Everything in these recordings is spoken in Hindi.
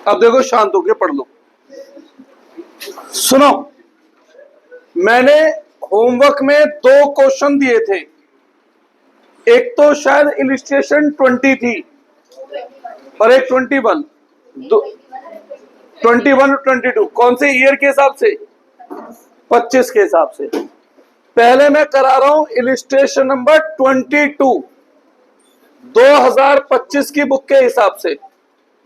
अब देखो शांत होके पढ़ लो। सुनो, मैंने होमवर्क में 2 क्वेश्चन दिए थे। एक तो शायद इलिस्ट्रेशन 20 थी और एक 21। 21 और 22 कौन से ईयर के हिसाब से? 25 के हिसाब से। पहले मैं करा रहा हूं इलिस्ट्रेशन नंबर 22 2025 की बुक के हिसाब से।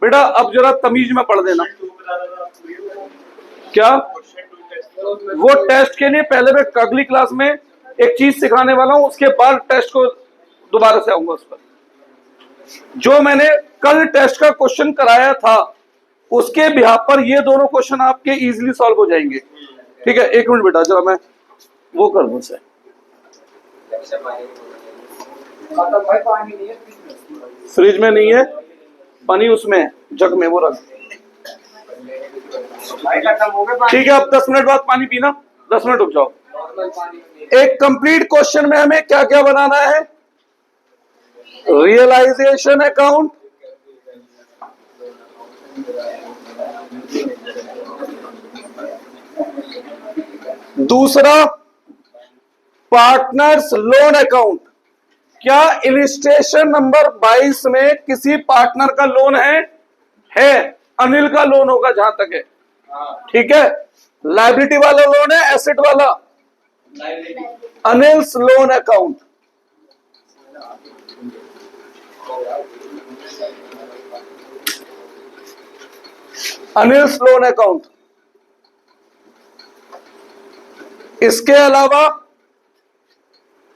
बेटा अब जरा तमीज में पढ़ देना। क्या? वो टेस्ट के लिए पहले मैं अगली क्लास में एक चीज सिखाने वाला हूं, उसके बाद टेस्ट को दोबारा से आऊंगा उस पर। जो मैंने कल टेस्ट का क्वेश्चन कराया था उसके बिहाफ पर ये दोनों क्वेश्चन आपके इजीली सॉल्व हो जाएंगे। ठीक है, एक मिनट बेटा, जरा मैं वो कर दूं से। फ्रिज में नहीं है पानी, उसमें है जग में, वो रख। ठीक है, अब 10 मिनट बाद पानी पीना, 10 मिनट रुक जाओ। एक कंप्लीट क्वेश्चन में हमें क्या क्या बनाना है? रियलाइजेशन अकाउंट, दूसरा पार्टनर्स लोन अकाउंट। क्या इलिस्ट्रेशन नंबर 22 में किसी पार्टनर का लोन है? अनिल का लोन होगा जहां तक है। ठीक है, लायबिलिटी वाला लोन है, एसेट वाला? Anil's loan account. Anil's loan account. इसके अलावा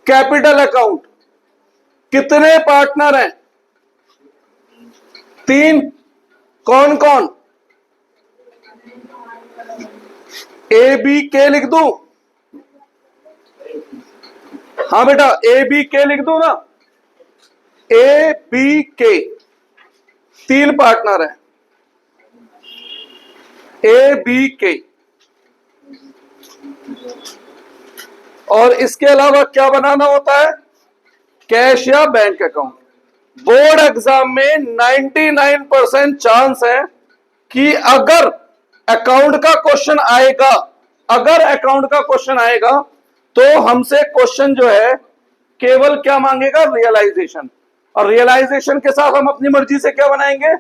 कैपिटल अकाउंट। कितने पार्टनर हैं? 3। कौन कौन? ए बी के लिख दूं? हाँ बेटा, ए बी के लिख दूं ना? ए बी के 3 पार्टनर हैं। ए बी के। और इसके अलावा क्या बनाना होता है? कैश या बैंक अकाउंट। बोर्ड एग्जाम में 99% चांस है कि अगर अकाउंट का क्वेश्चन आएगा, तो हमसे क्वेश्चन जो है केवल क्या मांगेगा? रियलाइजेशन। और रियलाइजेशन के साथ हम अपनी मर्जी से क्या बनाएंगे?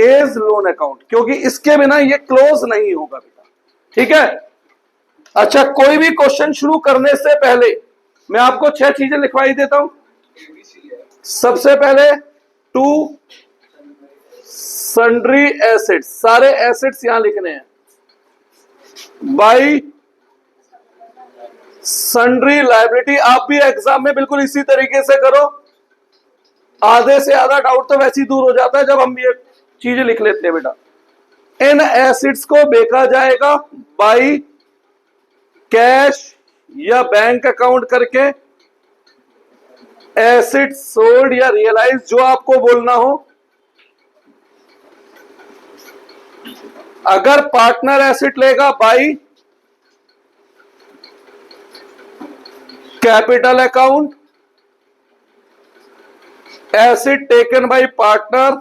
एज लोन अकाउंट, क्योंकि इसके बिना ये क्लोज नहीं होगा बेटा। ठीक है, अच्छा, कोई भी क्वेश्चन शुरू करने से पहले मैं आपको 6 चीजें लिखवाई देता हूं। सबसे पहले 2 सन्ड्री एसेट्स, सारे एसेट्स यहां लिखने हैं। बाई सन्ड्री लायबिलिटी, आप भी एग्जाम में बिल्कुल इसी तरीके से करो। आधे से आधा डाउट तो वैसे ही दूर हो जाता है जब हम ये चीजें लिख लेते हैं बेटा। इन एसेट्स को बेचा जाएगा बाई कैश या बैंक अकाउंट करके, एसेट सोल्ड या रियलाइज, जो आपको बोलना हो। अगर पार्टनर एसेट लेगा by capital account, asset taken by partner,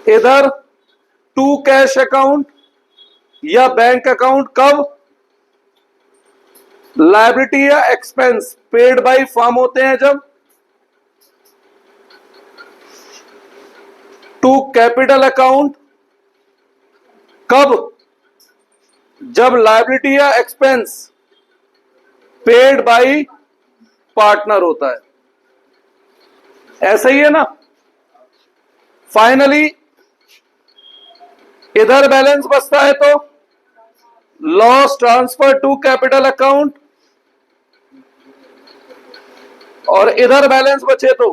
इधर 2 कैश अकाउंट या बैंक अकाउंट। कब? लायबिलिटी या एक्सपेंस पेड बाय फर्म होते हैं जब। 2 कैपिटल अकाउंट कब? जब लायबिलिटी या एक्सपेंस पेड बाय पार्टनर होता है। ऐसा ही है ना? फाइनली इधर बैलेंस बचता है तो loss transfer to capital account, और इधर बैलेंस बचे तो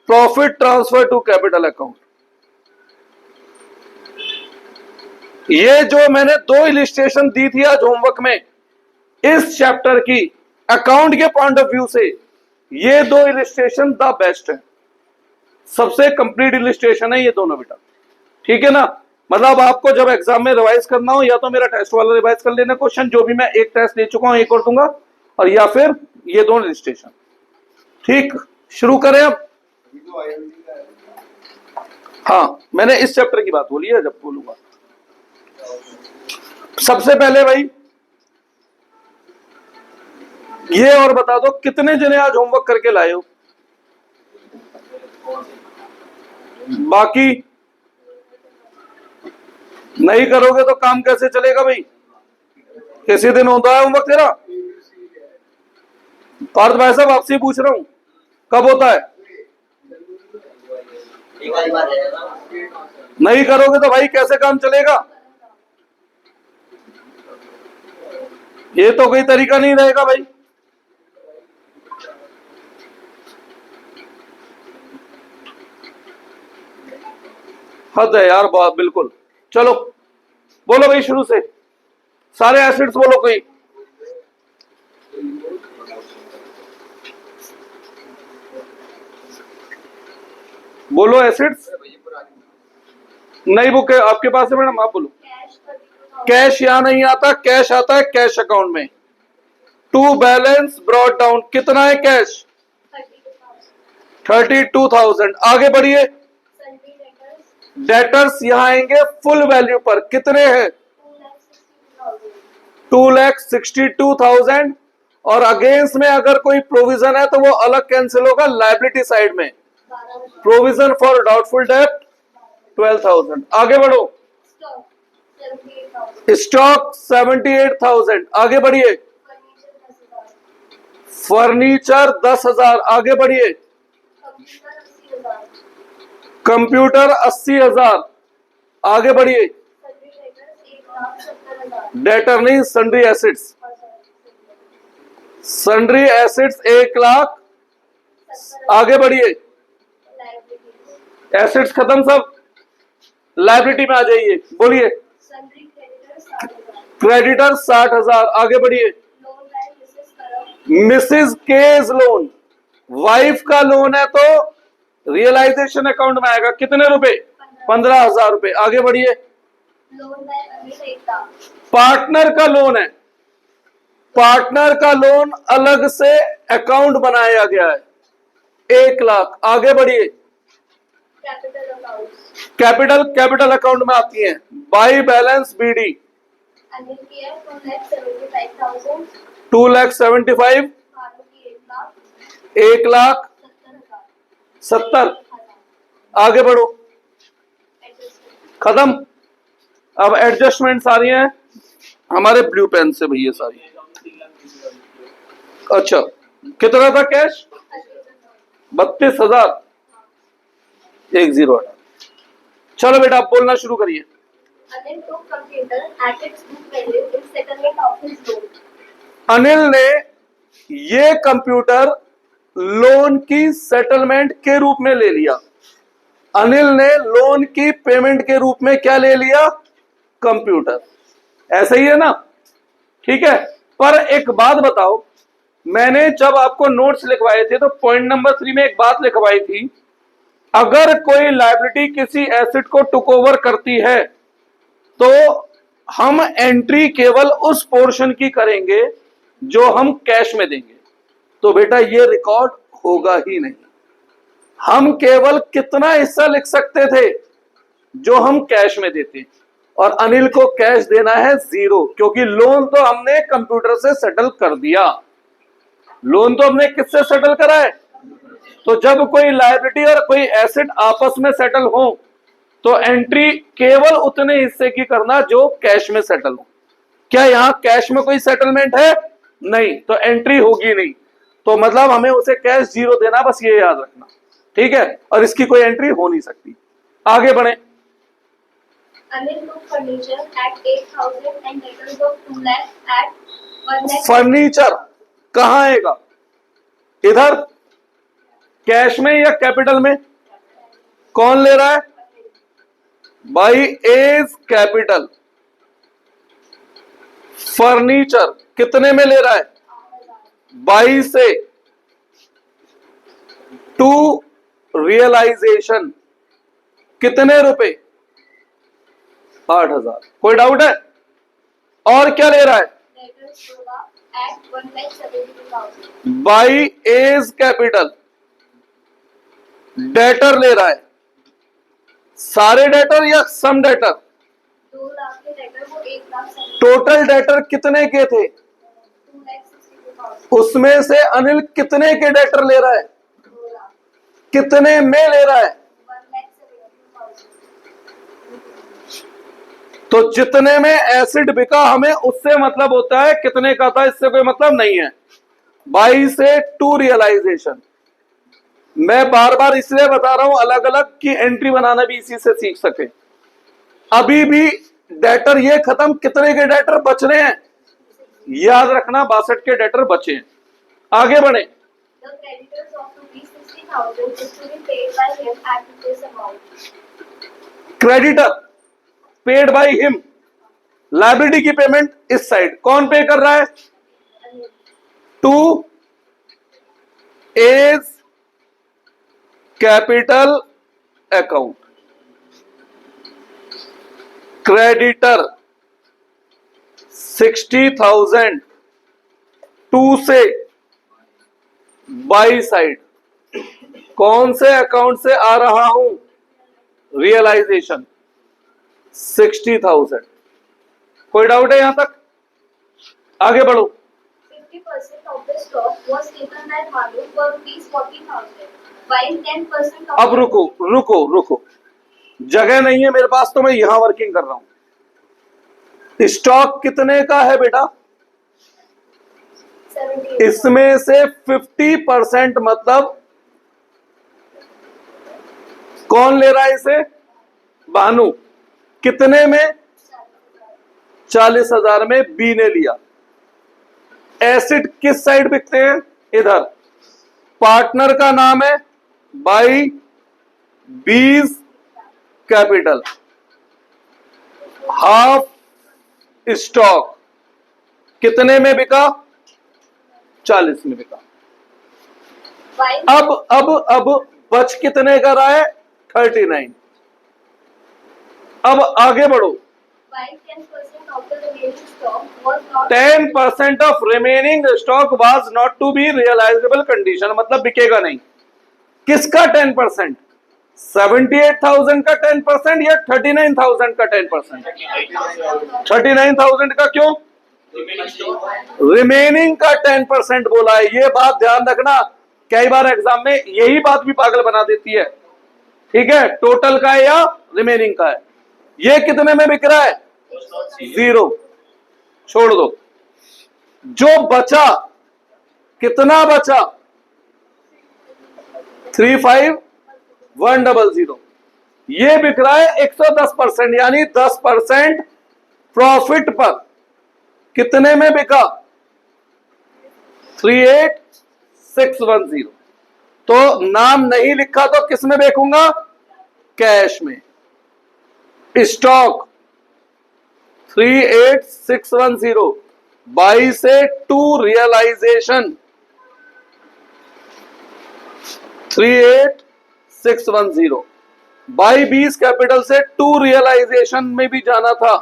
profit transfer to capital account. ये जो मैंने 2 इलिस्ट्रेशन दी थी आज होमवर्क में इस चैप्टर की, अकाउंट के पॉइंट ऑफ व्यू से ये 2 इलिस्ट्रेशन द बेस्ट है। सबसे कंप्लीट इलिस्ट्रेशन है ये दोनों बेटा। ठीक है ना? मतलब आपको जब एग्जाम में रिवाइज करना हो, या तो मेरा टेस्ट वाला रिवाइज कर लेना क्वेश्चन, जो भी मैं एक टेस्ट दे चुका हूं एक और दूंगा, और या फिर ये दोनों इलिस्ट्रेशन। ठीक, शुरू करें अब। हाँ, मैंने इस चैप्टर की बात बोली है, जब बोलूंगा। सबसे पहले भाई ये और बता दो, कितने जने आज होमवर्क करके लाए हो? बाकी नहीं करोगे तो काम कैसे चलेगा भाई? किसी दिन होता है होमवर्क तेरा? पार्थ भाई साहब आपसे पूछ रहा हूं, कब होता है? नहीं करोगे तो भाई कैसे काम चलेगा? ये तो कोई तरीका नहीं रहेगा भाई। हद है यार बात, बिल्कुल। चलो बोलो भाई शुरू से, सारे एसिड्स बोलो कोई। बोलो एसिड्स। नई बुक है आपके पास है मैडम, आप बोलो। कैश यहां नहीं आता, कैश आता है कैश अकाउंट में। टू बैलेंस ब्रॉट डाउन, कितना है कैश? 32,000। आगे बढ़िए। डेटर्स यहां आएंगे फुल वैल्यू पर, कितने हैं? 2,62,000। और अगेंस्ट में अगर कोई प्रोविजन है तो वो अलग कैंसिल होगा लायबिलिटी साइड में। Provision for doubtful debt 12,000। आगे बढ़ो। स्टॉक 78,000। आगे बढ़िए। फर्नीचर 10,000। आगे बढ़िए। कंप्यूटर 80,000। आगे बढ़िए। डेटर नहीं, सन्ड्री एसेट्स। Sundry assets 1,00,000। आगे बढ़िए। एसेट्स खत्म सब, लायबिलिटी में आ जाइए, बोलिए। क्रेडिटर 60,000। आगे बढ़िए। मिसेस केज लोन, वाइफ का लोन है तो रियलाइजेशन अकाउंट में आएगा, कितने रुपए? 15,000 रुपए। आगे बढ़िए। पार्टनर का लोन है, पार्टनर का लोन अलग से अकाउंट बनाया गया है, 1,00,000। आगे बढ़िए। कैपिटल अकाउंट में आती है। By balance BD 2,75,000। 1,70,000। आगे बढ़ो। खत्म। अब एडजस्टमेंट सारी हैं हमारे ब्लू पेन से भैया सारी। अच्छा, कितना था कैश? 32,000। 10। चलो बेटा आप बोलना शुरू करिए। अनिल ने ये कंप्यूटर लोन की सेटलमेंट के रूप में ले लिया। अनिल ने लोन की पेमेंट के रूप में क्या ले लिया? कंप्यूटर। ऐसा ही है ना? ठीक है। पर एक बात बताओ, मैंने जब आपको नोट्स लिखवाए थे तो पॉइंट नंबर 3 में एक बात लिखवाई थी, अगर कोई लायबिलिटी किसी एसेट को टुक ओवर करती है तो हम एंट्री केवल उस पोर्शन की करेंगे जो हम कैश में देंगे। तो बेटा ये रिकॉर्ड होगा ही नहीं। हम केवल कितना हिस्सा लिख सकते थे? जो हम कैश में देते, और अनिल को कैश देना है 0, क्योंकि लोन तो हमने कंप्यूटर से सेटल कर दिया। लोन तो हमने किससे सेटल करा है? तो जब कोई लायबिलिटी और कोई एसेट आपस में सेटल हो तो एंट्री केवल उतने हिस्से की करना जो कैश में सेटल हो। क्या यहां कैश में कोई सेटलमेंट है? नहीं, तो एंट्री होगी नहीं। तो मतलब हमें उसे कैश 0 देना, बस ये याद रखना, ठीक है? और इसकी कोई एंट्री हो नहीं सकती। आगे बढ़े। फर्नीचर कहां आएगा? इधर कैश में या कैपिटल में? कौन ले रहा है? By A's capital. फर्नीचर कितने में ले रहा है? 22 से। टू रियलाइजेशन कितने रुपए? 8,000। कोई डाउट है? और क्या ले रहा है? बाई एज कैपिटल डेटर ले रहा है, सारे डेटर या सम डेटर? 2 लाख के डेटर को 1 लाख टोटल डेटर कितने के थे? 2,62,000 उसमें से अनिल कितने के डेटर ले रहा है? 2 लाख कितने में ले रहा है? 1,72,000 तो जितने में एसिड बिका हमें उससे मतलब होता है, कितने का था इससे कोई मतलब नहीं है। बाई से टू रियलाइजेशन। मैं बार बार इसलिए बता रहा हूं अलग अलग की एंट्री बनाना भी इसी से सीख सके। अभी भी डेटर ये खत्म, कितने के डेटर बच रहे हैं? याद रखना 62 के डेटर बचे हैं। आगे बढ़े। The creditors of ₹60,000 is to be paid by him at this amount. Creditor paid by him, liability की पेमेंट इस साइड कौन पे कर रहा है? To A's capital account. Creditor 60,000 to से बाई साइड कौन से अकाउंट से आ रहा हूं? रियलाइजेशन 60,000। कोई डाउट है यहां तक? आगे बढ़ो। 50% of the stock was taken by Bhanu for ₹40,000, while 10% of अब रुको रुको रुको, जगह नहीं है मेरे पास तो मैं यहां वर्किंग कर रहा हूं। स्टॉक कितने का है बेटा? 78 इसमें से 50% मतलब कौन ले रहा है इसे? भानु। कितने में? 40,000 में बी ने लिया। एसिड किस साइड बिकते हैं? इधर। पार्टनर का नाम है by B's capital. Half stock कितने में बिका? 40 में बिका। while अब बच कितने का रहा है? 39। अब आगे बढ़ो। while 10% of the remaining stock was not 10% of remaining stock was not to be realizable condition, मतलब बिकेगा नहीं। किसका 10%? 78,000 का 10% या 39,000 का 10%? 39,000 का। क्यों? रिमेनिंग का 10% बोला है। ये बात ध्यान रखना, कई बार एग्जाम में यही बात भी पागल बना देती है। ठीक है, टोटल का है या रिमेनिंग का है। ये कितने में बिक रहा है? 0। छोड़ दो। जो बचा, कितना बचा? 35,100। ये बिक रहा है 110%, यानी 10% प्रॉफिट पर। कितने में बिका? 38,610। तो नाम नहीं लिखा तो किस में बेचूंगा? कैश में। स्टॉक 38,610 बाई से to realization 38,610 by B's capital से टू रियलाइजेशन में भी जाना था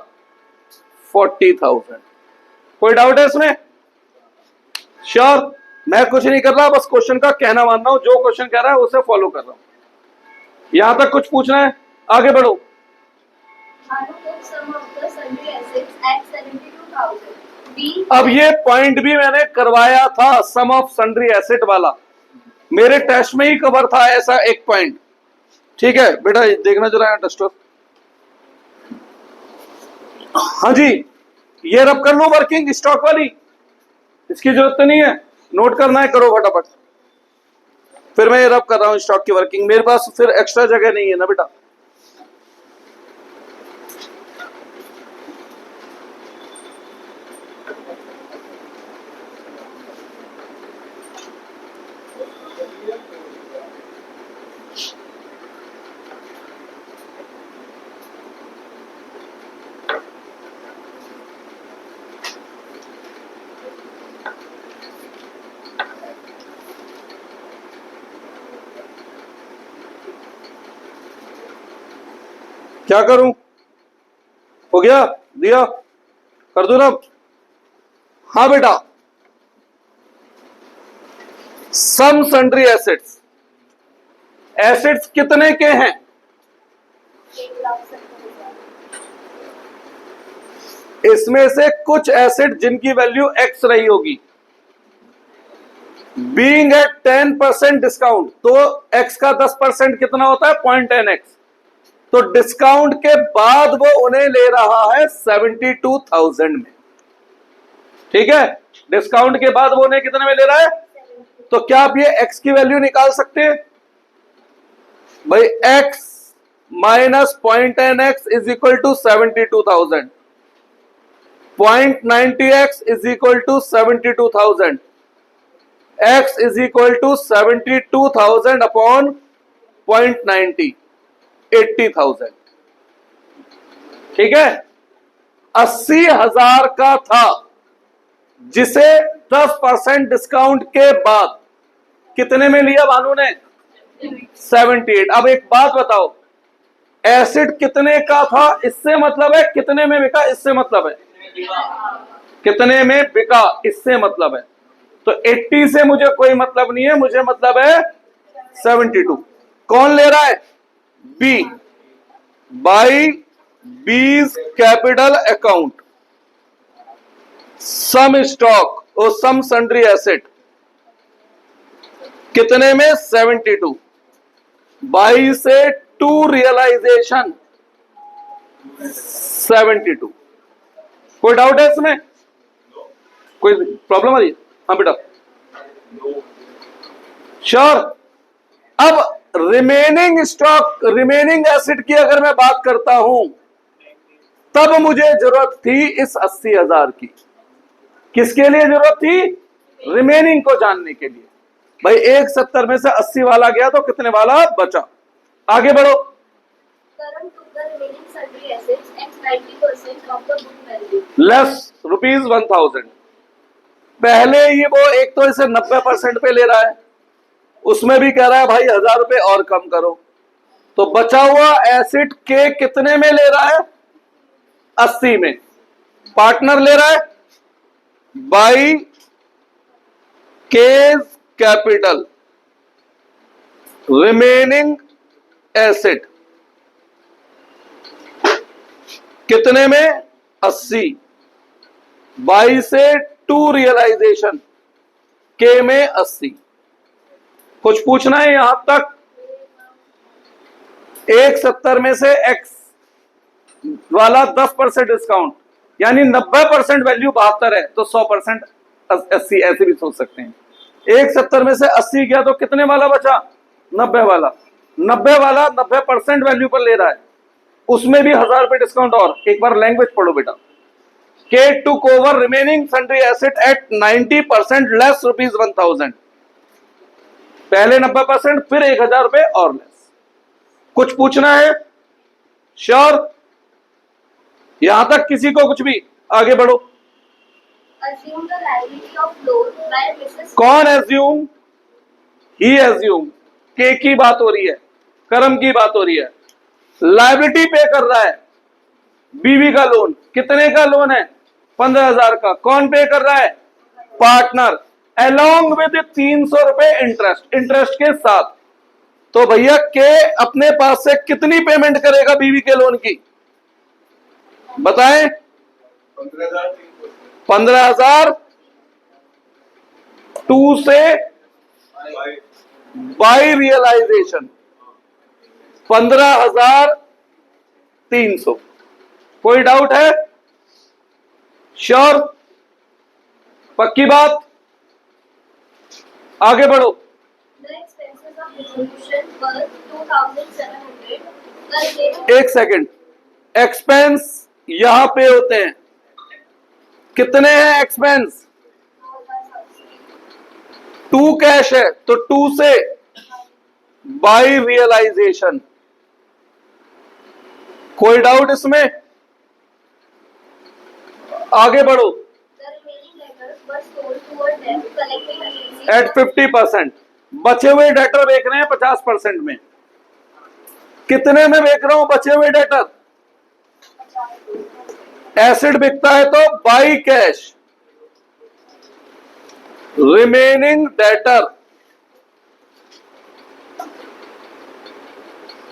40,000। कोई डाउट है इसमें? श्योर? मैं कुछ नहीं कर रहा, बस क्वेश्चन का कहना मान रहा हूं। जो क्वेश्चन कह रहा है उसे फॉलो कर रहा हूं। यहां तक कुछ पूछना है? आगे बढ़ो। Bhanu took some of the sundry assets at 72,000. B अब ये पॉइंट भी मैंने करवाया था, सम ऑफ सन्ड्री एसेट वाला, मेरे टेस्ट में ही कवर था ऐसा एक पॉइंट। ठीक है बेटा, देखना जरा टेस्टर। हाँ जी, ये रब कर लो वर्किंग स्टॉक वाली, इसकी जरूरत तो नहीं है, नोट करना है करो फटाफट। फिर मैं ये रब कर रहा हूं स्टॉक की वर्किंग, मेरे पास फिर एक्स्ट्रा जगह नहीं है ना बेटा। क्या करूं? हो गया? दिया? कर दो ना? हाँ बेटा, सम सन्ड्री एसेट्स एसेट्स कितने के हैं? 1,70,000। इसमें से कुछ एसेट जिनकी वैल्यू एक्स रही होगी, बीइंग एट 10% डिस्काउंट, तो एक्स का 10% कितना होता है? 0.10x। तो डिस्काउंट के बाद वो उन्हें ले रहा है 72,000 में। ठीक है, डिस्काउंट के बाद वो उन्हें कितने में ले रहा है? तो क्या आप ये एक्स की वैल्यू निकाल सकते हैं भाई? X minus 0.10x is equal to 72,000, 0.90x is equal to 72,000, x is equal to 72,000 upon 0.90, 80,000। ठीक है, 80,000 का था, जिसे 10% डिस्काउंट के बाद कितने में लिया भानु ने? 78। अब एक बात बताओ, एसिड कितने का था इससे मतलब है, कितने में बिका इससे मतलब है, कितने में बिका इससे मतलब है। तो 80 से मुझे कोई मतलब नहीं है, मुझे मतलब है 72। कौन ले रहा है? B, by B's capital account, some stock और सम सन्ड्री एसेट, कितने में? 72। बाई से टू रियलाइजेशन 72। कोई डाउट है इसमें? कोई प्रॉब्लम आ रही है? हाँ बेटा, श्योर। अब रिमेनिंग स्टॉक, रिमेनिंग एसिड की अगर मैं बात करता हूं, तब मुझे जरूरत थी इस 80,000 की। किसके लिए जरूरत थी? रिमेनिंग को जानने के लिए। भाई 170 में से 80 वाला गया तो कितने वाला बचा? आगे बढ़ो। लेस ₹1,000। पहले ये वो एक तो इसे 90% पे ले रहा है, उसमें भी कह रहा है भाई 1,000 रुपए और कम करो। तो बचा हुआ एसिड के कितने में ले रहा है? 80 में। पार्टनर ले रहा है by K's capital, remaining asset कितने में? 80। बाई से टू रियलाइजेशन, के में 80। कुछ पूछना है यहां तक? 170 में से एक्स वाला 10% डिस्काउंट, यानी 90% वैल्यू 72 है, तो 100% 80 ऐसे भी सोच सकते हैं। 170 में से 80 गया तो कितने वाला बचा? 90 वाला। 90 वाला 90% वैल्यू पर ले रहा है, उसमें भी 1,000 रुपए डिस्काउंट। और एक बार लैंग्वेज पढ़ो बेटा। के took over remaining sundry asset eight 90% less ₹1,000। पहले 90%, फिर 1,000 रुपए और लेस। कुछ पूछना है? श्योर। यहां तक किसी को कुछ भी? आगे बढ़ो। Assume the liability of loan by Mrs. कौन एज्यूम? ही एज्यूम। के की बात हो रही है, कर्म की बात हो रही है। लायबिलिटी पे कर रहा है बीवी का लोन। कितने का लोन है? 15,000 का। कौन पे कर रहा है? पार्टनर, अलोंग विद 300 रुपए इंटरेस्ट, इंटरेस्ट के साथ। तो भैया के अपने पास से कितनी पेमेंट करेगा बीवी के लोन की? बताएं। 15,000 टू से बाई रियलाइजेशन 15,300। कोई डाउट है? श्योर, पक्की बात। आगे बढ़ो। The expenses of distribution were 2,700. The remaining एक सेकंड, एक्सपेंस यहां पे होते हैं, कितने हैं एक्सपेंस? 2 कैश है, तो 2 से बाई रियलाइजेशन। कोई डाउट इसमें? आगे बढ़ो। the remaining debtors were sold toward them, collecting against at 50%। बचे हुए डेटर बेच रहे हैं 50% में। कितने में बेच रहा हूं बचे हुए डेटर? एसिड बिकता है तो बाई कैश, रिमेनिंग डेटर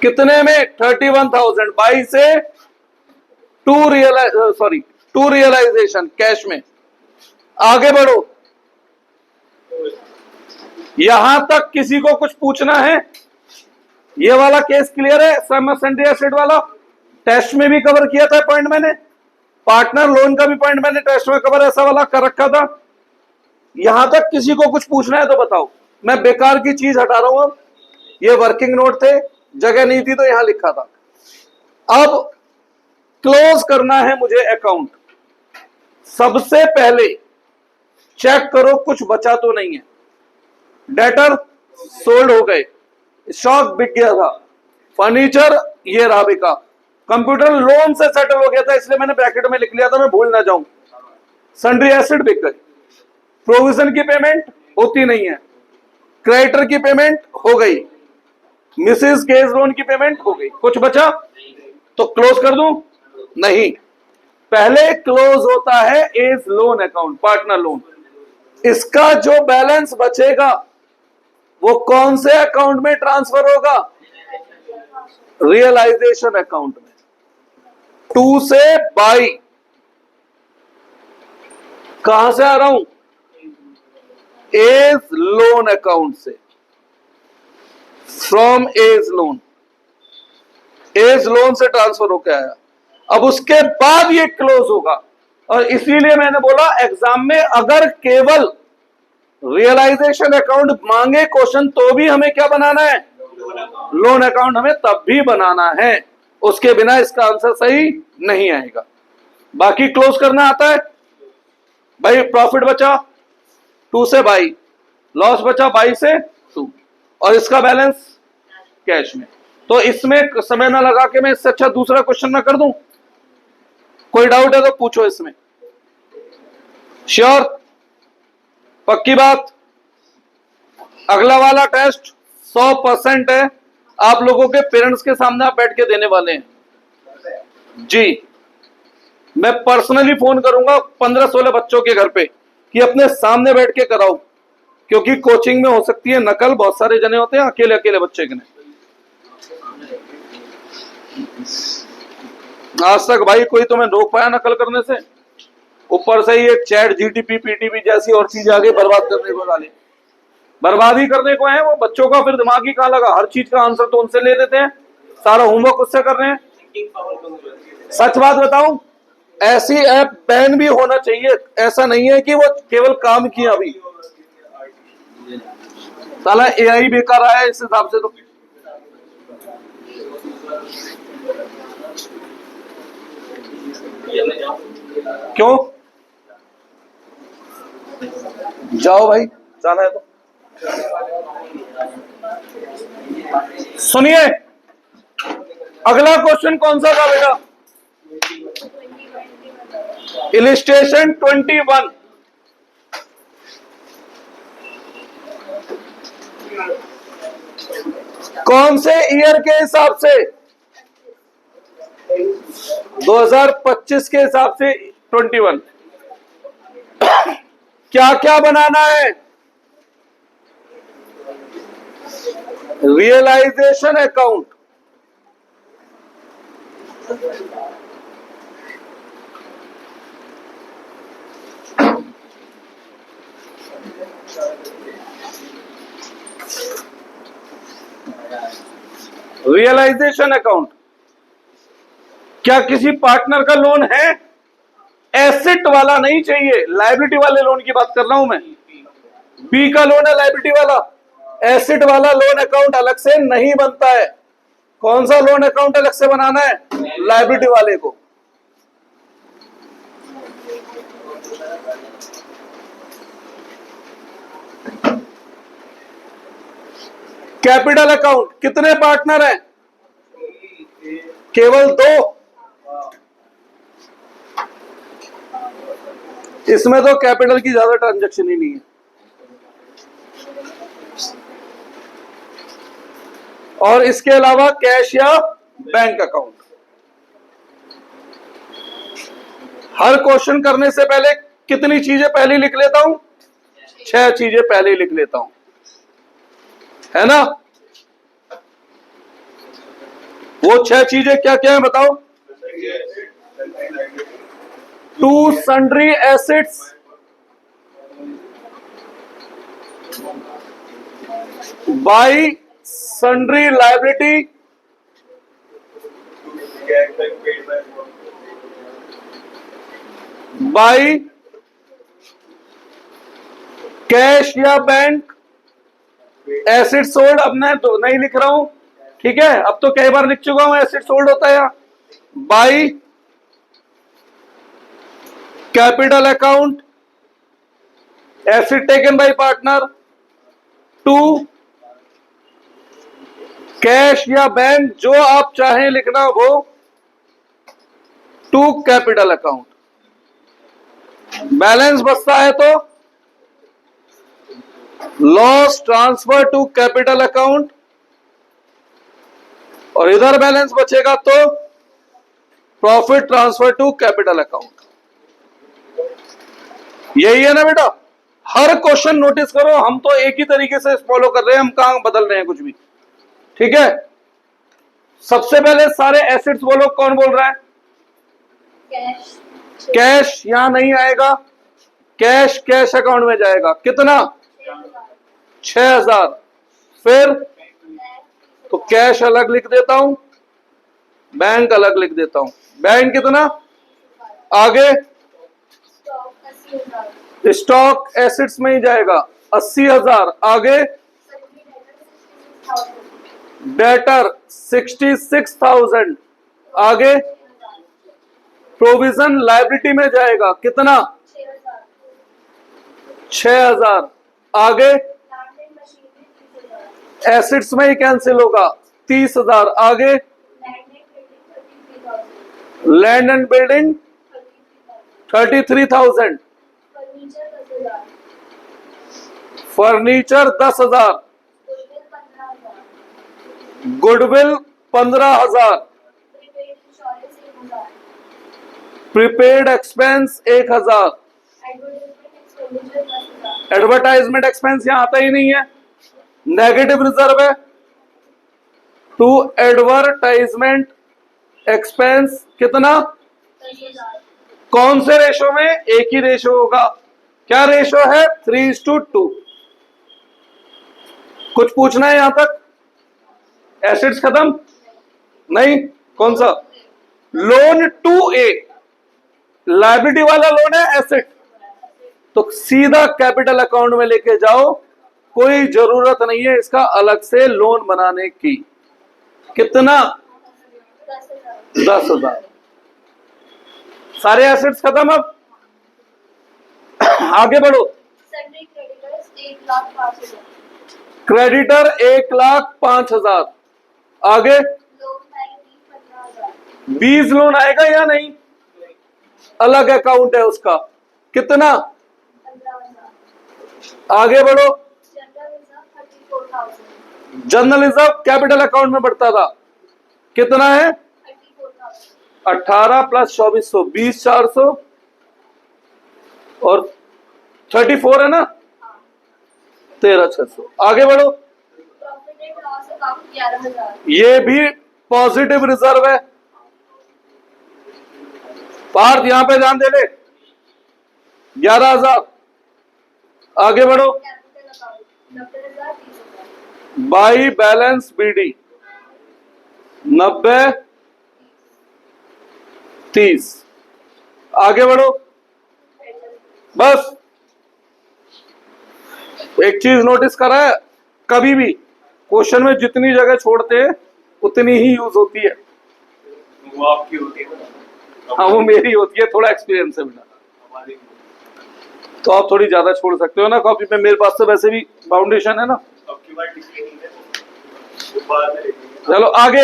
कितने में? 31,000। बाई से टू रियलाइजेशन कैश में। आगे बढ़ो। यहां तक किसी को कुछ पूछना है? ये वाला केस क्लियर है? सन्ड्री एसेट वाला टेस्ट में भी कवर किया था पॉइंट मैंने, पार्टनर लोन का भी पॉइंट मैंने टेस्ट में कवर ऐसा वाला कर रखा था। यहां तक किसी को कुछ पूछना है तो बताओ। मैं बेकार की चीज हटा रहा हूं। अब ये वर्किंग नोट थे, जगह नहीं थी तो यहां लिखा था। अब क्लोज करना है मुझे अकाउंट। सबसे पहले चेक करो कुछ बचा तो नहीं है। डेटर सोल्ड हो गए, स्टॉक बिक गया था, फर्नीचर ये रहा बिका, कंप्यूटर लोन से सेटल हो गया था इसलिए मैंने ब्रैकेट में लिख लिया था, मैं भूल ना जाऊं। सन्ड्री एसेट बिक गई, प्रोविजन की पेमेंट होती नहीं है, क्रेडिटर की पेमेंट हो गई, मिसेस केस लोन की पेमेंट हो गई। कुछ बचा तो क्लोज कर दूं? नहीं, पहले क्लोज होता है A's loan account, partner loan. इसका जो बैलेंस बचेगा वो कौन से अकाउंट में ट्रांसफर होगा? रियलाइजेशन अकाउंट में। 2 से बाई कहां से आ रहा हूं? एज लोन अकाउंट से, from A's loan. A's loan से ट्रांसफर होकर आया। अब उसके बाद ये क्लोज होगा। और इसीलिए मैंने बोला एग्जाम में अगर केवल रियलाइजेशन अकाउंट मांगे क्वेश्चन तो भी हमें क्या बनाना है? लोन अकाउंट हमें तब भी बनाना है, उसके बिना इसका आंसर सही नहीं आएगा। बाकी क्लोज करना आता है भाई। प्रॉफिट बचा 2 से बाई, लॉस बचा बाई से 2, और इसका बैलेंस कैश में। तो इसमें समय ना लगा के मैं इससे अच्छा दूसरा क्वेश्चन ना कर दूं। कोई डाउट है तो पूछो इसमें। श्योर? पक्की बात? अगला वाला टेस्ट 100% है। आप लोगों के पेरेंट्स के सामने आप बैठ के देने वाले हैं जी। मैं पर्सनली फोन करूंगा 15-16 बच्चों के घर पे कि अपने सामने बैठ के कराओ, क्योंकि कोचिंग में हो सकती है नकल, बहुत सारे जने होते हैं, अकेले अकेले बच्चे के नहीं। आज तक भाई कोई तुम्हें रोक पाया नकल करने से? ऊपर से ये चैट जीटीपी पीटीपी जैसी और चीज आगे बर्बाद करने को डाले। बर्बादी करने को है वो। बच्चों का फिर दिमाग ही कहां लगा? हर चीज का आंसर तो उनसे ले देते हैं, सारा होमवर्क उससे कर रहे हैं। सच बात बताऊं, ऐसी ऐप बैन भी होना चाहिए। ऐसा नहीं है कि वो केवल काम किया। अभी साला एआई बेकार आया इस हिसाब से। तो क्यों जाओ भाई, जाना है तो। सुनिए, अगला क्वेश्चन कौन सा था बेटा? इलिस्ट्रेशन 21। कौन से ईयर के हिसाब से? 2025 के हिसाब से 21। क्या क्या बनाना है? Realization account, realization account. क्या किसी पार्टनर का लोन है? एसेट वाला नहीं चाहिए, लायबिलिटी वाले लोन की बात कर रहा हूं मैं। बी का लोन है लायबिलिटी वाला, एसेट वाला लोन अकाउंट अलग से नहीं बनता है। कौन सा लोन अकाउंट अलग से बनाना है? लायबिलिटी वाले को। कैपिटल अकाउंट, कितने पार्टनर हैं? केवल 2। इसमें तो कैपिटल की ज्यादा ट्रांजैक्शन ही नहीं है। और इसके अलावा कैश या बैंक अकाउंट। हर क्वेश्चन करने से पहले कितनी चीजें पहले लिख लेता हूं? 6 चीजें पहले लिख लेता हूं, है ना? वो 6 चीजें क्या क्या है बताओ? To sundry assets, by sundry liability, by cash या बैंक एसिड सोल्ड। अब मैं तो नहीं लिख रहा हूं, ठीक है, अब तो कई बार लिख चुका हूं एसिड सोल्ड होता है यहां। By capital account asset taken by partner, to cash या बैंक जो आप चाहें लिखना वो, टू कैपिटल अकाउंट। बैलेंस बचता है तो loss transfer to capital account, और इधर बैलेंस बचेगा तो profit transfer to capital account. यही है ना बेटा? हर क्वेश्चन नोटिस करो, हम तो एक ही तरीके से फॉलो कर रहे हैं, हम कहां बदल रहे हैं कुछ भी, ठीक है। सबसे पहले सारे एसेट्स बोलो, कौन बोल रहा है? कैश कैश यहां नहीं आएगा, कैश कैश अकाउंट में जाएगा, कितना? 6000। फिर तो कैश अलग लिख देता हूं, बैंक अलग लिख देता हूं। बैंक कितना? आगे स्टॉक एसेट्स में ही जाएगा 80,000। आगे डेटर 66,000। आगे प्रोविजन लायबिलिटी में जाएगा, कितना? 6,000। आगे एसेट्स में ही कैंसिल होगा 30,000। आगे land and building 33,000। Furniture 10,000। Goodwill 15,000। Prepaid expense 1,000। Advertisement expense यहां आता ही नहीं है, नेगेटिव रिजर्व है। टू एडवर्टाइजमेंट एक्सपेंस कितना? कौन से रेशो में? एक ही रेशो होगा। क्या रेशो है? 3:2। कुछ पूछना है यहां तक? एसेट्स खत्म? नहीं, कौन सा? लोन 2A, लायबिलिटी वाला लोन है, एसेट, तो सीधा कैपिटल अकाउंट में लेके जाओ, कोई जरूरत नहीं है इसका अलग से लोन बनाने की। कितना? 10,000। सारे एसेट्स खत्म। अब आगे बढ़ो। क्रेडिटर 1,05,000। आगे 20 लोन आएगा या नहीं? अलग अकाउंट है उसका, कितना? आगे बढ़ो। जनरल रिजर्व कैपिटल अकाउंट में बढ़ता था, कितना है? 18 प्लस 2400, 20,400 और 34 है ना, 13,600। आगे बढ़ो। ये भी पॉजिटिव रिजर्व है। पार्थ यहां पे ध्यान दे ले, 11,000। आगे बढ़ो। By balance BD 90 30। आगे बढ़ो। बस एक चीज नोटिस करा है, कभी भी क्वेश्चन में जितनी जगह छोड़ते हैं उतनी ही यूज होती है। वो आपकी होती है ना? हाँ वो मेरी होती है, थोड़ा एक्सपीरियंस है बेटा, तो आप थोड़ी ज्यादा छोड़ सकते हो ना कॉपी पे। मेरे पास तो वैसे भी फाउंडेशन है ना। चलो आगे।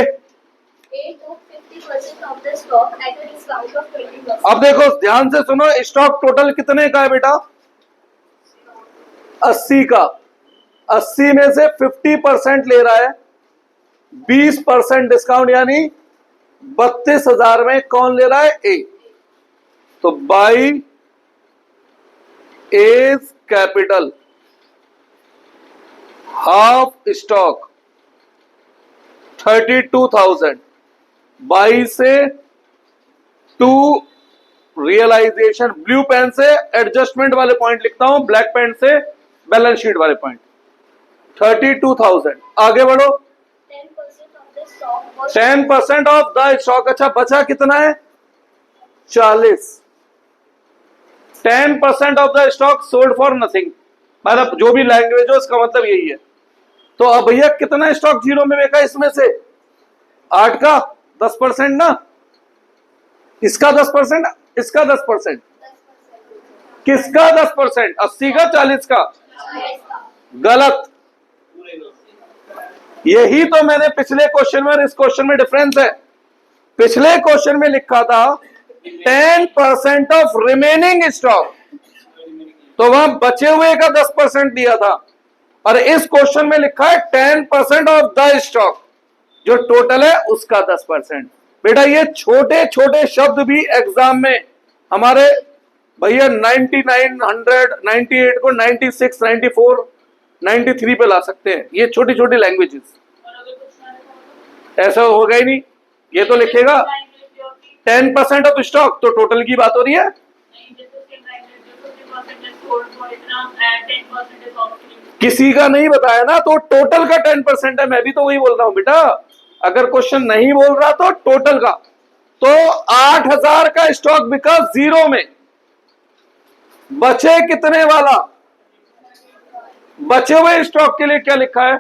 अब देखो ध्यान से सुनो, स्टॉक टोटल कितने का है बेटा? 80 का। 80 में से 50% ले रहा है, 20% डिस्काउंट, यानी 32,000 में कौन ले रहा है? ए। तो by A's capital half stock 32,000। By से टू रियलाइजेशन। ब्लू पेन से एडजस्टमेंट वाले पॉइंट लिखता हूं, ब्लैक पेन से बैलेंस शीट वाले पॉइंट। 32,000। आगे बढ़ो। 10% of the stock was 10% of the stock. अच्छा, बचा कितना है? 40। 10% of the stock sold for nothing. मतलब जो भी लैंग्वेज हो उसका मतलब यही है। तो अब भैया कितना स्टॉक जीरो में बेचा इसमें से? 8 का 10% ना, इसका 10%, इसका 10%, 10%. किसका 10%? 80 का 40 का? गलत। यही तो मैंने पिछले क्वेश्चन में और इस क्वेश्चन में डिफरेंस है। पिछले क्वेश्चन में लिखा था 10% ऑफ रिमेनिंग स्टॉक, तो वहां बचे हुए का 10% दिया था, और इस क्वेश्चन में लिखा है 10% ऑफ द स्टॉक, जो टोटल है उसका 10%। बेटा ये छोटे छोटे शब्द भी एग्जाम में हमारे भैया 99, 100, 98 को 96, 94, 93 पे ला सकते हैं। ये छोटी छोटी लैंग्वेजेस, ऐसा होगा ही नहीं। ये तो लिखेगा 10% ऑफ स्टॉक, तो टोटल की बात हो रही है। किसी का नहीं बताया ना, तो टोटल का 10% है। मैं भी तो वही बोल रहा हूं बेटा, अगर क्वेश्चन नहीं बोल रहा तो टोटल का। तो 8,000 का स्टॉक बिका जीरो में, बचे कितने वाला? बचे हुए स्टॉक के लिए क्या लिखा है?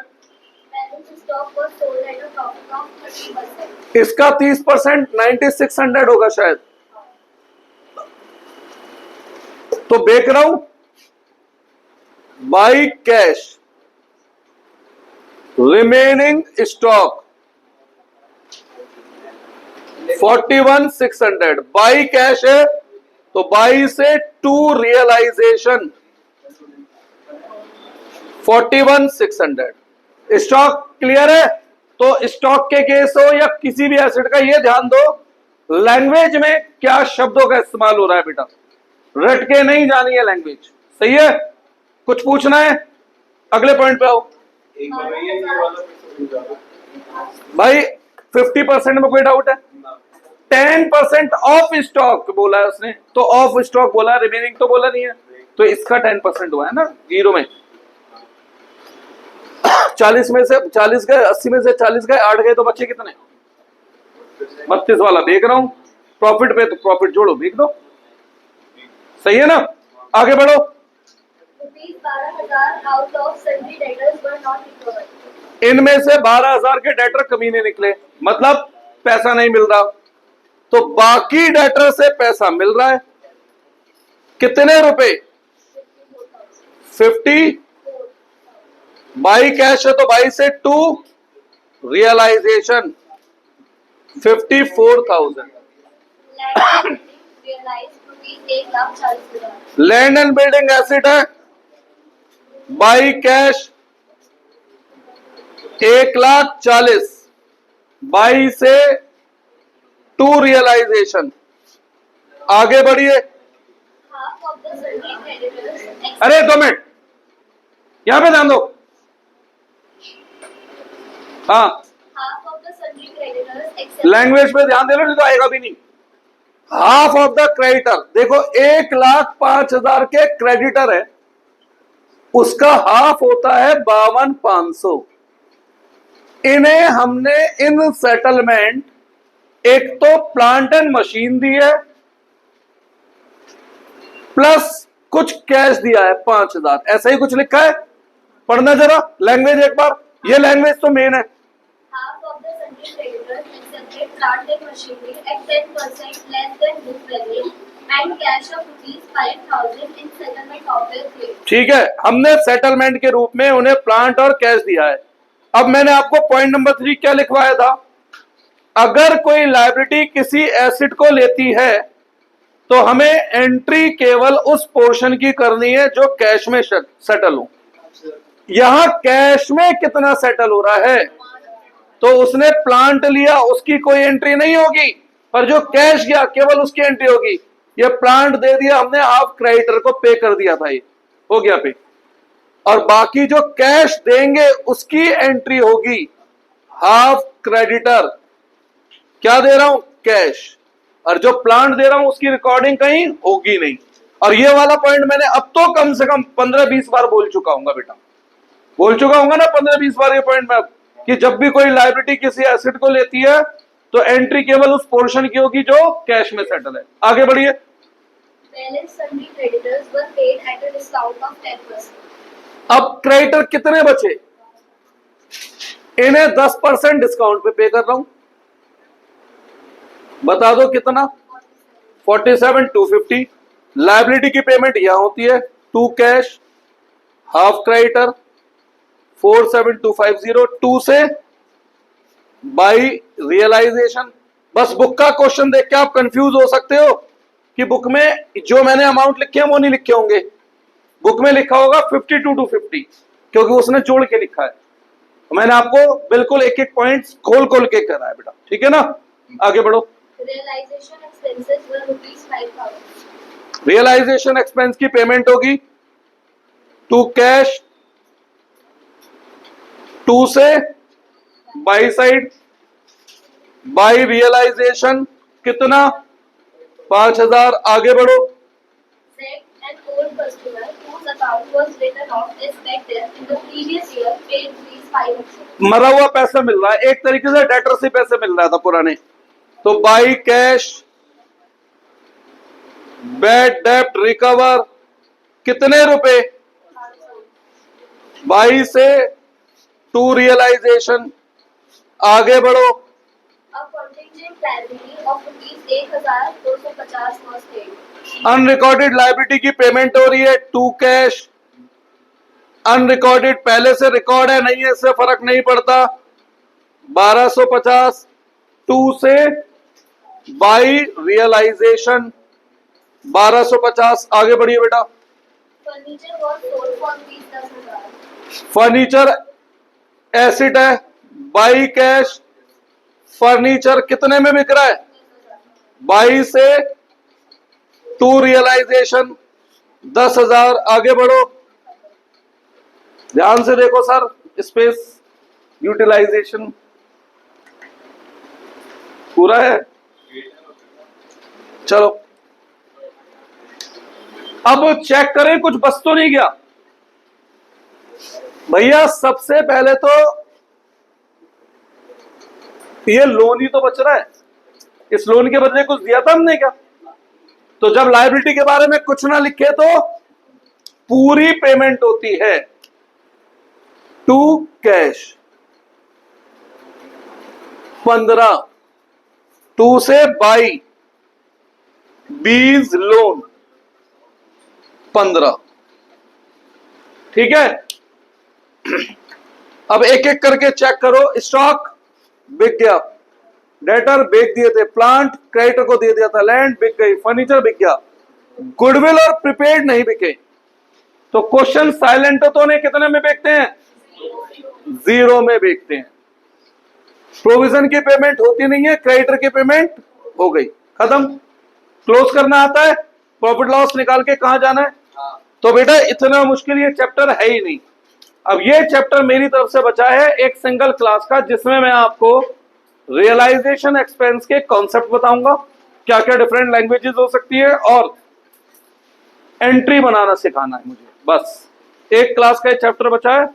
Balance stock was sold at a profit of 30%. इसका 30% 9600 होगा शायद। तो बेच रहा हूं by cash remaining stock 41,600। By cash है तो बाई से टू रियलाइजेशन 41,600। स्टॉक क्लियर है? तो स्टॉक के केस हो या किसी भी एसेट का, ये ध्यान दो लैंग्वेज में क्या शब्दों का इस्तेमाल हो रहा है बेटा, रट के नहीं जानी है लैंग्वेज। सही है? कुछ पूछना है? अगले पॉइंट पे आओ एक बार ये वाला फिर से समझा। भाई। 50% में कोई डाउट है? 10% ऑफ स्टॉक बोला है उसने, तो ऑफ स्टॉक बोला, रिमेनिंग तो बोला नहीं है, तो इसका 10% हुआ है ना जीरो में। 40 में से 40 गए, 80 में से 40 गए, 8 गए, तो बच्चे कितने? 32 वाला बेच रहा हूं। प्रॉफिट पे तो प्रॉफिट जोड़ो, बेच दो। सही है ना? आगे बढ़ो। Rupees 12,000 out of sundry debtors were not recovered. इनमें से 12,000 के डेटर कमीने निकले, मतलब पैसा नहीं मिल रहा, तो बाकी डेटर से पैसा मिल रहा है। कितने रुपए? 50। बाई कैश है तो बाई से to realization 54,000। Land realized rupees 1,40,000. Land and building asset है, बाई कैश 1,40,000, बाई से टू रियलाइजेशन। आगे बढ़िए। Half of the sundry creditors अरे 2 मिनट, यहां पे ध्यान दो। हाँ, half of the sundry creditors except language पे ध्यान दे लो, नहीं तो आएगा भी नहीं। हाफ ऑफ द क्रेडिटर, देखो 1,05,000 के क्रेडिटर है, उसका हाफ होता है 52,500। इन्हें हमने इन सेटलमेंट एक तो प्लांट एंड मशीन दी है, प्लस कुछ कैश दिया है 5,000, ऐसा ही कुछ लिखा है। पढ़ना जरा लैंग्वेज एक बार, ये लैंग्वेज तो मेन है। half of the sundry creditors accepted plant and machinery at 10% less than book value and cash of rupees 5,000 in settlement of their claim. ठीक है, हमने सेटलमेंट के रूप में उन्हें प्लांट और कैश दिया है। अब मैंने आपको पॉइंट नंबर 3 क्या लिखवाया था? अगर कोई लायबिलिटी किसी एसेट को लेती है तो हमें एंट्री केवल उस पोर्शन की करनी है जो कैश में सेटल हो। यहां कैश में कितना सेटल हो रहा है, तो उसने प्लांट लिया, उसकी कोई एंट्री नहीं होगी, पर जो कैश गया केवल उसकी एंट्री होगी। ये प्लांट दे दिया हमने, हाफ क्रेडिटर को पे कर दिया था, ये हो गया पे, और बाकी जो कैश देंगे उसकी एंट्री होगी हाफ क्रेडिटर। क्या दे रहा हूं? कैश। और जो प्लांट दे रहा हूं उसकी रिकॉर्डिंग कहीं होगी नहीं। और ये वाला पॉइंट मैंने अब तो कम से कम 15-20 बार बोल चुका हूंगा बेटा, बोल चुका हूंगा ना 15-20 बार ये पॉइंट में, कि जब भी कोई लायबिलिटी किसी एसेट को लेती है तो एंट्री केवल उस पोर्शन की होगी जो कैश में सेटल है। आगे बढ़िए। Balance sundry creditors were paid at a discount of 10%. अब क्रेडिटर कितने बचे? इन्हें 10% डिस्काउंट पे पे कर रहा हूं। बता दो कितना? 47,250। लायबिलिटी की पेमेंट यहां होती है 2 कैश हाफ क्रेडिटर 47,250 2 से बाई रियलाइजेशन। बस बुक का क्वेश्चन देख के आप कंफ्यूज हो सकते हो कि बुक में जो मैंने अमाउंट लिखे हैं वो नहीं लिखे होंगे। बुक में लिखा होगा 52,250 क्योंकि उसने जोड़ के लिखा है। तो मैंने आपको बिल्कुल एक एक पॉइंट खोल खोल के करा है बेटा, ठीक है ना। आगे बढ़ो। Realization expenses were ₹5,000. Realization expense की पेमेंट होगी 2 कैश 2 से बाई साइड बाई रियलाइजेशन कितना? 5,000। आगे बढ़ो। Said an old customer whose account was written off as bad debt in the previous year paid ₹500. मरा हुआ पैसा मिल रहा है, एक तरीके से डेटर से पैसे मिल रहा था पुराने। तो बाई कैश बैड डेप्ट रिकवर कितने रुपए? 22 से 2 रियलाइजेशन। आगे बढ़ो। A contingent liability of ₹1,250 was paid. Unrecorded liability की पेमेंट हो रही है 2 कैश। अनरिकॉर्डेड पहले से रिकॉर्ड है नहीं है इससे फर्क नहीं पड़ता। 1250 2 से बाई रियलाइजेशन 1250। आगे बढ़िए बेटा। Furniture was sold for ₹10,000. Furniture acid है बाई कैश। फर्नीचर कितने में बिक रहा है? 22 से 2 रियलाइजेशन 10,000। आगे बढ़ो। ध्यान से देखो सर, स्पेस यूटिलाइजेशन पूरा है। चलो अब चेक करें कुछ बच तो नहीं गया भैया। सबसे पहले तो ये लोन ही तो बच रहा है, इस लोन के बदले कुछ दिया था हमने क्या? तो जब लायबिलिटी के बारे में कुछ ना लिखे तो पूरी पेमेंट होती है 2 कैश 15 2 से 22 20 लोन 15। ठीक है। अब एक एक करके चेक करो। स्टॉक बिक गया, डेटर बेच दिए थे, प्लांट क्रेडिटर को दे दिया था, लैंड बिक गई, फर्नीचर बिक गया, गुडविल और प्रीपेड नहीं बिके। तो क्वेश्चन साइलेंट तो नहीं कितने में बेचते हैं? 0 में बेचते हैं। प्रोविजन की पेमेंट होती नहीं है, क्रेडिटर की पेमेंट हो गई, खत्म। क्लोज करना आता है, प्रॉफिट लॉस निकाल के कहां जाना है। तो बेटा इतना मुश्किल ये चैप्टर है ही नहीं। अब ये चैप्टर मेरी तरफ से बचा है एक सिंगल क्लास का, जिसमें मैं आपको रियलाइजेशन एक्सपेंस के कॉन्सेप्ट बताऊंगा, क्या क्या डिफरेंट लैंग्वेजेस हो सकती है, और एंट्री बनाना सिखाना है मुझे। बस एक क्लास का एक चैप्टर बचा है,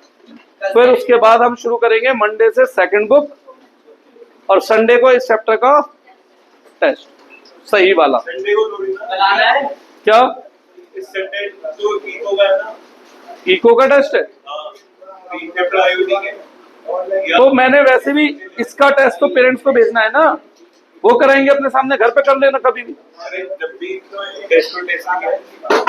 फिर उसके बाद हम शुरू करेंगे मंडे से सेकंड बुक, और संडे को इस चैप्टर का टेस्ट सही वाला। संडे को थोड़ी ना बनाना है क्या? इस संडे तो इको का है ना, इको का टेस्ट है। हाँ, 3 चैप्टर आयुर्वेदिक है। तो मैंने वैसे भी इसका टेस्ट तो पेरेंट्स को भेजना है ना, वो कराएंगे अपने सामने, घर पे कर लेना कभी भी। अरे जब भी टेस्ट